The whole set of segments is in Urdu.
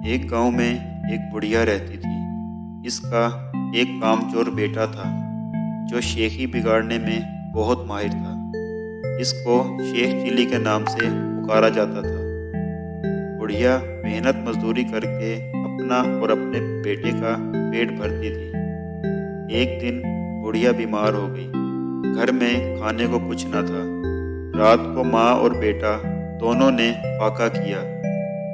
ایک گاؤں میں ایک بڑھیا رہتی تھی۔ اس کا ایک کامچور بیٹا تھا جو شیخی بگاڑنے میں بہت ماہر تھا۔ اس کو شیخ چلی کے نام سے پکارا جاتا تھا۔ بڑھیا محنت مزدوری کر کے اپنا اور اپنے بیٹے کا پیٹ بھرتی تھی۔ ایک دن بڑھیا بیمار ہو گئی۔ گھر میں کھانے کو کچھ نہ تھا۔ رات کو ماں اور بیٹا دونوں نے فاقہ کیا۔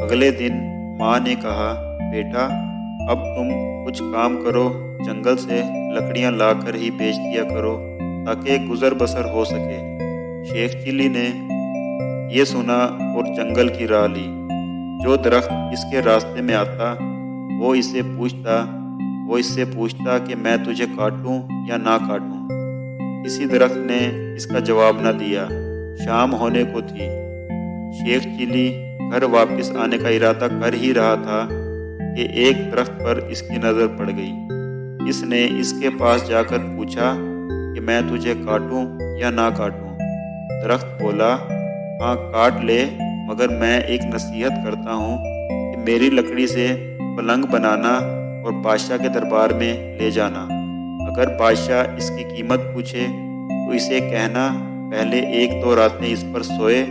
اگلے دن ماں نے کہا، بیٹا اب تم کچھ کام کرو، جنگل سے لکڑیاں لا کر ہی بیچ دیا کرو تاکہ گزر بسر ہو سکے۔ شیخ چلی نے یہ سنا اور جنگل کی راہ لی۔ جو درخت اس کے راستے میں آتا وہ اس سے پوچھتا کہ میں تجھے کاٹوں یا نہ کاٹوں۔ کسی درخت نے اس کا جواب نہ دیا۔ شام ہونے کو تھی۔ شیخ چلی گھر واپس آنے کا ارادہ کر ہی رہا تھا کہ ایک درخت پر اس کی نظر پڑ گئی۔ اس نے اس کے پاس جا کر پوچھا کہ میں تجھے کاٹوں یا نہ کاٹوں؟ درخت بولا، ہاں کاٹ لے، مگر میں ایک نصیحت کرتا ہوں کہ میری لکڑی سے پلنگ بنانا اور بادشاہ کے دربار میں لے جانا۔ اگر بادشاہ اس کی قیمت پوچھے تو اسے کہنا پہلے 1-2 راتیں اس پر سوئے،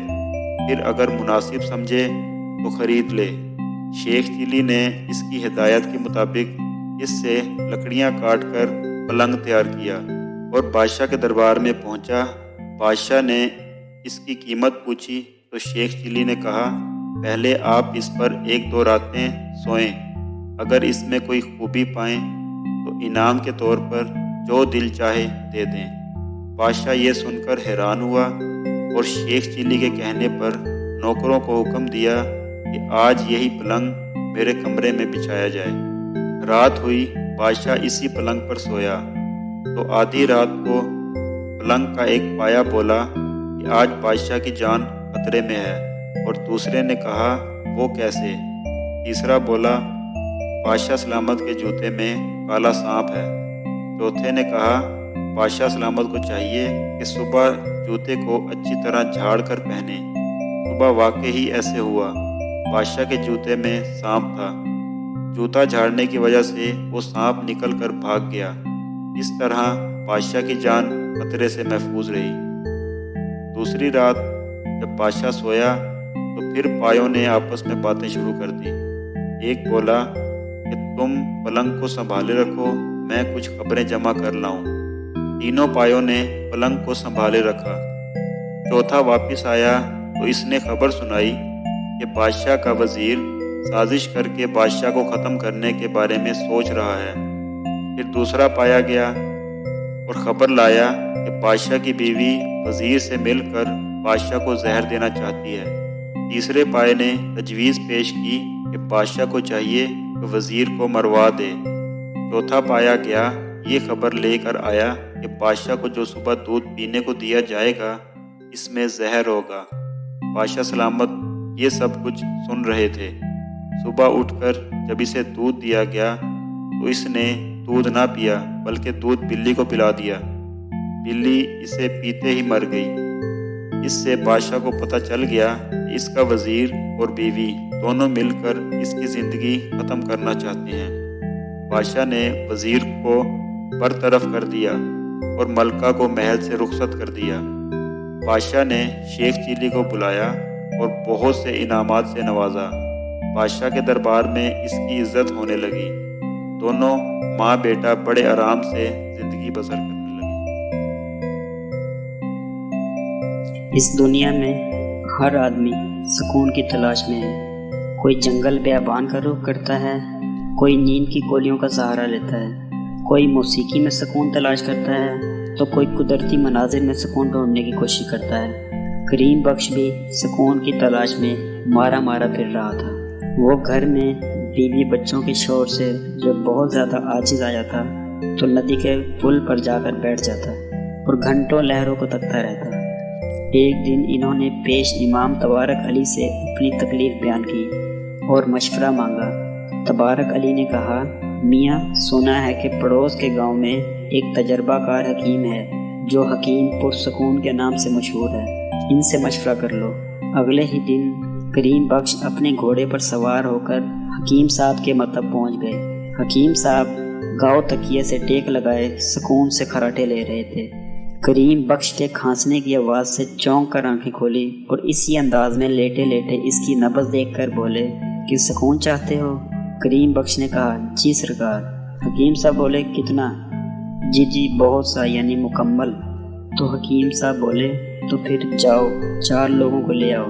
پھر اگر مناسب سمجھے تو خرید لے۔ شیخ چلی نے اس کی ہدایت کے مطابق اس سے لکڑیاں کاٹ کر پلنگ تیار کیا اور بادشاہ کے دربار میں پہنچا۔ بادشاہ نے اس کی قیمت پوچھی تو شیخ چلی نے کہا، پہلے آپ اس پر 1-2 راتیں سوئیں، اگر اس میں کوئی خوبی پائیں تو انعام کے طور پر جو دل چاہے دے دیں۔ بادشاہ یہ سن کر حیران ہوا اور شیخ چلی کے کہنے پر نوکروں کو حکم دیا کہ آج یہی پلنگ میرے کمرے میں بچھایا جائے۔ رات ہوئی، بادشاہ اسی پلنگ پر سویا تو آدھی رات کو پلنگ کا ایک پایا بولا کہ آج بادشاہ کی جان خطرے میں ہے، اور دوسرے نے کہا، وہ کیسے؟ تیسرا بولا، بادشاہ سلامت کے جوتے میں کالا سانپ ہے۔ چوتھے نے کہا، بادشاہ سلامت کو چاہیے کہ صبح جوتے کو اچھی طرح جھاڑ کر پہنے۔ صبح واقعی ایسے ہوا، بادشاہ کے جوتے میں سانپ تھا۔ جوتا جھاڑنے کی وجہ سے وہ سانپ نکل کر بھاگ گیا۔ اس طرح بادشاہ کی جان خطرے سے محفوظ رہی۔ دوسری رات جب بادشاہ سویا تو پھر پایوں نے آپس میں باتیں شروع کر دی۔ ایک بولا کہ تم پلنگ کو سنبھالے رکھو، میں کچھ خبریں جمع کر لاؤں۔ تینوں پایوں نے پلنگ کو سنبھالے رکھا۔ چوتھا واپس آیا تو اس نے خبر سنائی کہ بادشاہ کا وزیر سازش کر کے بادشاہ کو ختم کرنے کے بارے میں سوچ رہا ہے۔ پھر دوسرا پایا گیا اور خبر لایا کہ بادشاہ کی بیوی وزیر سے مل کر بادشاہ کو زہر دینا چاہتی ہے۔ تیسرے پائے نے تجویز پیش کی کہ بادشاہ کو چاہیے کہ وزیر کو مروا دے۔ چوتھا پایا گیا، یہ خبر لے کر آیا کہ بادشاہ کو جو صبح دودھ پینے کو دیا جائے گا اس میں زہر ہوگا۔ بادشاہ سلامت یہ سب کچھ سن رہے تھے۔ صبح اٹھ کر جب اسے دودھ دیا گیا تو اس نے دودھ نہ پیا بلکہ دودھ بلی کو پلا دیا۔ بلی اسے پیتے ہی مر گئی۔ اس سے بادشاہ کو پتہ چل گیا کہ اس کا وزیر اور بیوی دونوں مل کر اس کی زندگی ختم کرنا چاہتے ہیں۔ بادشاہ نے وزیر کو برطرف کر دیا اور ملکہ کو محل سے رخصت کر دیا۔ بادشاہ نے شیخ چلی کو بلایا اور بہت سے انعامات سے نوازا۔ بادشاہ کے دربار میں اس کی عزت ہونے لگی۔ دونوں ماں بیٹا بڑے آرام سے زندگی بسر کرنے لگے۔ اس دنیا میں ہر آدمی سکون کی تلاش میں ہے۔ کوئی جنگل بیابان کا رخ کرتا ہے، کوئی نیند کی گولیوں کا سہارا لیتا ہے، کوئی موسیقی میں سکون تلاش کرتا ہے تو کوئی قدرتی مناظر میں سکون ڈھونڈنے کی کوشش کرتا ہے۔ کریم بخش بھی سکون کی تلاش میں مارا پھر رہا تھا۔ وہ گھر میں بیوی بچوں کے شور سے جب بہت زیادہ عاجز آ جاتا تو ندی کے پل پر جا کر بیٹھ جاتا اور گھنٹوں لہروں کو تکتا رہتا۔ ایک دن انہوں نے پیش امام تبارک علی سے اپنی تکلیف بیان کی اور مشورہ مانگا۔ تبارک علی نے کہا، میاں سنا ہے کہ پڑوس کے گاؤں میں ایک تجربہ کار حکیم ہے جو حکیم پرسکون کے نام سے مشہور ہے، ان سے مشورہ کر لو۔ اگلے ہی دن کریم بخش اپنے گھوڑے پر سوار ہو کر حکیم صاحب کے مطلب پہنچ گئے۔ حکیم صاحب گاؤ تکیے سے ٹیک لگائے سکون سے خراٹے لے رہے تھے۔ کریم بخش کے کھانسنے کی آواز سے چونک کر آنکھیں کھولی اور اسی انداز میں لیٹے لیٹے اس کی نبض دیکھ کر بولے کہ سکون چاہتے ہو؟ کریم بخش نے کہا جی سرکار۔ حکیم صاحب بولے کتنا؟ جی بہت سا، یعنی مکمل۔ تو حکیم صاحب بولے تو پھر جاؤ 4 لوگوں کو لے آؤ۔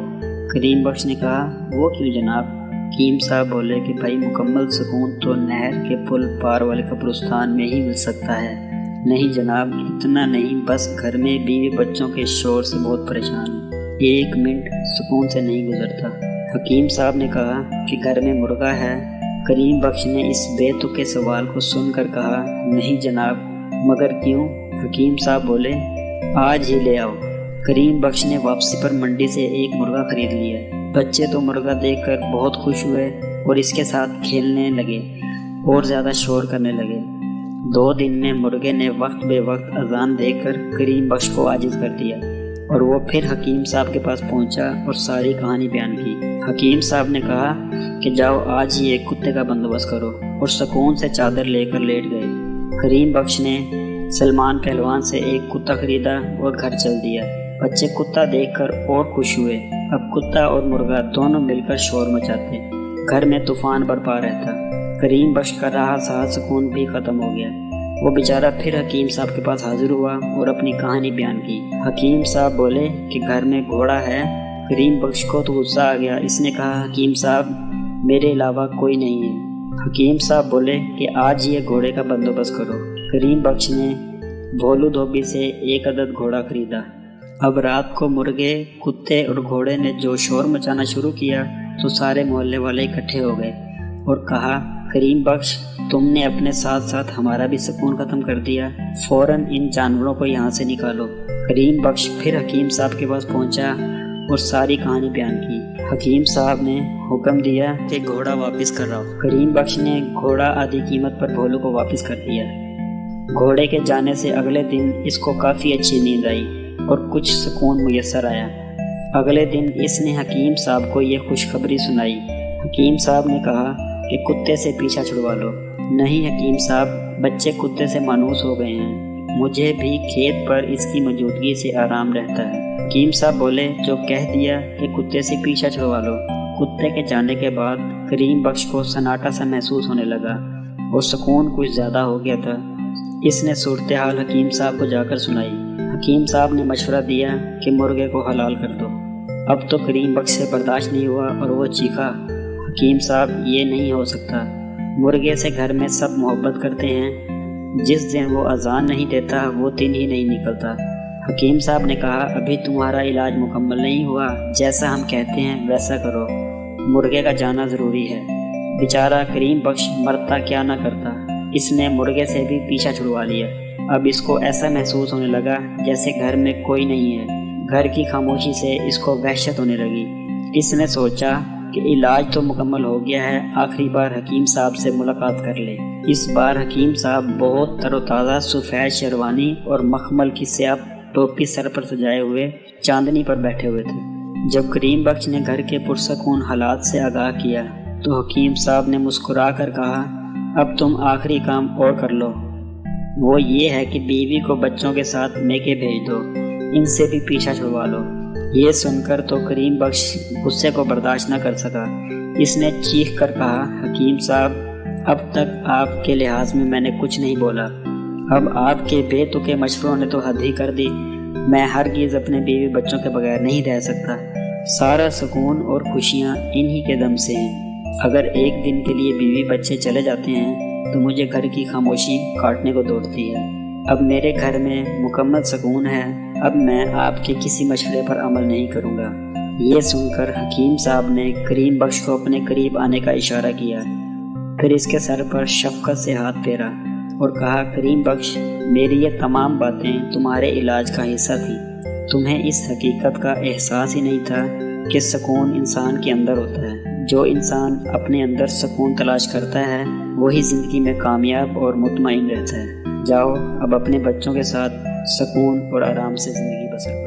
کریم بخش نے کہا وہ کیوں جناب؟ حکیم صاحب بولے کہ بھائی مکمل سکون تو نہر کے پل پار والے قبرستان میں ہی مل سکتا ہے۔ نہیں جناب، اتنا نہیں، بس گھر میں بیوی بچوں کے شور سے بہت پریشان ہوں، 1 منٹ سکون سے نہیں گزرتا۔ حکیم صاحب نے کہا کہ گھر میں مرغا ہے؟ کریم بخش نے اس بے تکے سوال کو سن کر کہا نہیں جناب۔ مگر کیوں؟ حکیم صاحب بولے آج ہی لے آؤ۔ کریم بخش نے واپسی پر منڈی سے 1 مرغا خرید لیا۔ بچے تو مرغا دیکھ کر بہت خوش ہوئے اور اس کے ساتھ کھیلنے لگے اور زیادہ شور کرنے لگے۔ 2 دن میں مرغے نے وقت بے وقت اذان دے کر کریم بخش کو عاجز کر دیا اور وہ پھر حکیم صاحب کے پاس پہنچا اور ساری کہانی بیان کی۔ حکیم صاحب نے کہا کہ جاؤ آج ہی 1 کتے کا بندوبست کرو، اور سکون سے چادر لے کر لیٹ گئے۔ کریم بخش نے سلمان پہلوان سے 1 کتا خریدا اور گھر چل دیا۔ بچے کتا دیکھ کر اور خوش ہوئے۔ اب کتا اور مرغا دونوں مل کر شور مچاتے، گھر میں طوفان برپا رہتا۔ کریم بخش کا رہا سہا سکون بھی ختم ہو گیا۔ وہ بیچارہ پھر حکیم صاحب کے پاس حاضر ہوا اور اپنی کہانی بیان کی۔ حکیم صاحب بولے کہ گھر میں گھوڑا ہے؟ کریم بخش کو تو غصہ آ گیا۔ اس نے کہا حکیم صاحب میرے علاوہ کوئی نہیں ہے۔ حکیم صاحب بولے کہ آج یہ گھوڑے کا بندوبست کرو۔ کریم بخش نے بھولو دھوبی سے 1 عدد گھوڑا خریدا۔ اب رات کو مرغے، کتے اور گھوڑے نے جو شور مچانا شروع کیا تو سارے محلے والے اکٹھے ہو گئے اور کہا کریم بخش تم نے اپنے ساتھ ساتھ ہمارا بھی سکون ختم کر دیا، فوراً ان جانوروں کو یہاں سے نکالو۔ کریم بخش پھر حکیم صاحب کے پاس پہنچا اور ساری کہانی بیان کی۔ حکیم صاحب نے حکم دیا کہ گھوڑا واپس کر رہا ہو۔ کریم بخش نے گھوڑا آدھی قیمت پر بھولو کو واپس کر دیا۔ گھوڑے کے جانے سے اگلے دن اس کو کافی اچھی نیند آئی اور کچھ سکون میسر آیا۔ اگلے دن اس نے حکیم صاحب کو یہ خوشخبری سنائی۔ حکیم صاحب نے کہا کہ کتے سے پیچھا چھڑوا لو۔ نہیں حکیم صاحب، بچے کتے سے مانوس ہو گئے ہیں، مجھے بھی کھیت پر اس کی موجودگی سے آرام رہتا ہے۔ حکیم صاحب بولے جو کہہ دیا کہ کتے سے پیچھا چھڑوا لو۔ کتے کے جانے کے بعد کریم بخش کو سناٹا سا محسوس ہونے لگا اور سکون کچھ زیادہ ہو گیا تھا۔ اس نے صورتحال حکیم صاحب کو جا کر سنائی۔ حکیم صاحب نے مشورہ دیا کہ مرغے کو حلال کر دو۔ اب تو کریم بخش سے برداشت نہیں ہوا اور وہ چیخا حکیم صاحب یہ نہیں ہو سکتا، مرغے سے گھر میں سب محبت کرتے ہیں، جس دن وہ اذان نہیں دیتا وہ دن ہی نہیں نکلتا۔ حکیم صاحب نے کہا ابھی تمہارا علاج مکمل نہیں ہوا، جیسا ہم کہتے ہیں ویسا کرو، مرغے کا جانا ضروری ہے۔ بیچارہ کریم بخش مرتا کیا نہ کرتا، اس نے مرغے سے بھی پیچھا چھڑوا لیا۔ اب اس کو ایسا محسوس ہونے لگا جیسے گھر میں کوئی نہیں ہے۔ گھر کی خاموشی سے اس کو وحشت ہونے لگی۔ اس نے سوچا کہ علاج تو مکمل ہو گیا ہے، آخری بار حکیم صاحب سے ملاقات کر لے۔ اس بار حکیم صاحب بہت تر و تازہ سفید شیروانی اور مخمل کی سیاہ ٹوپی سر پر سجائے ہوئے چاندنی پر بیٹھے ہوئے تھے۔ جب کریم بخش نے گھر کے پرسکون حالات سے آگاہ کیا تو حکیم صاحب نے مسکرا کر کہا اب تم آخری کام اور کر لو، وہ یہ ہے کہ بیوی کو بچوں کے ساتھ میکے بھیج دو، ان سے بھی پیچھا چھڑوا لو۔ یہ سن کر تو کریم بخش غصے کو برداشت نہ کر سکا۔ اس نے چیخ کر کہا حکیم صاحب اب تک آپ کے لحاظ میں نے کچھ نہیں بولا، اب آپ کے بے تکے مشوروں نے تو حد ہی کر دی۔ میں ہرگز اپنے بیوی بچوں کے بغیر نہیں رہ سکتا، سارا سکون اور خوشیاں انہی کے دم سے ہیں۔ اگر ایک دن کے لیے بیوی بچے چلے جاتے ہیں تو مجھے گھر کی خاموشی کاٹنے کو دوڑتی ہے۔ اب میرے گھر میں مکمل سکون ہے، اب میں آپ کے کسی مشورے پر عمل نہیں کروں گا۔ یہ سن کر حکیم صاحب نے کریم بخش کو اپنے قریب آنے کا اشارہ کیا، پھر اس کے سر پر شفقت سے ہاتھ پھیرا اور کہا کریم بخش میری یہ تمام باتیں تمہارے علاج کا حصہ تھیں، تمہیں اس حقیقت کا احساس ہی نہیں تھا کہ سکون انسان کے اندر ہوتا ہے۔ جو انسان اپنے اندر سکون تلاش کرتا ہے وہی زندگی میں کامیاب اور مطمئن رہتا ہے۔ جاؤ اب اپنے بچوں کے ساتھ سکون اور آرام سے زندگی بسر کرو۔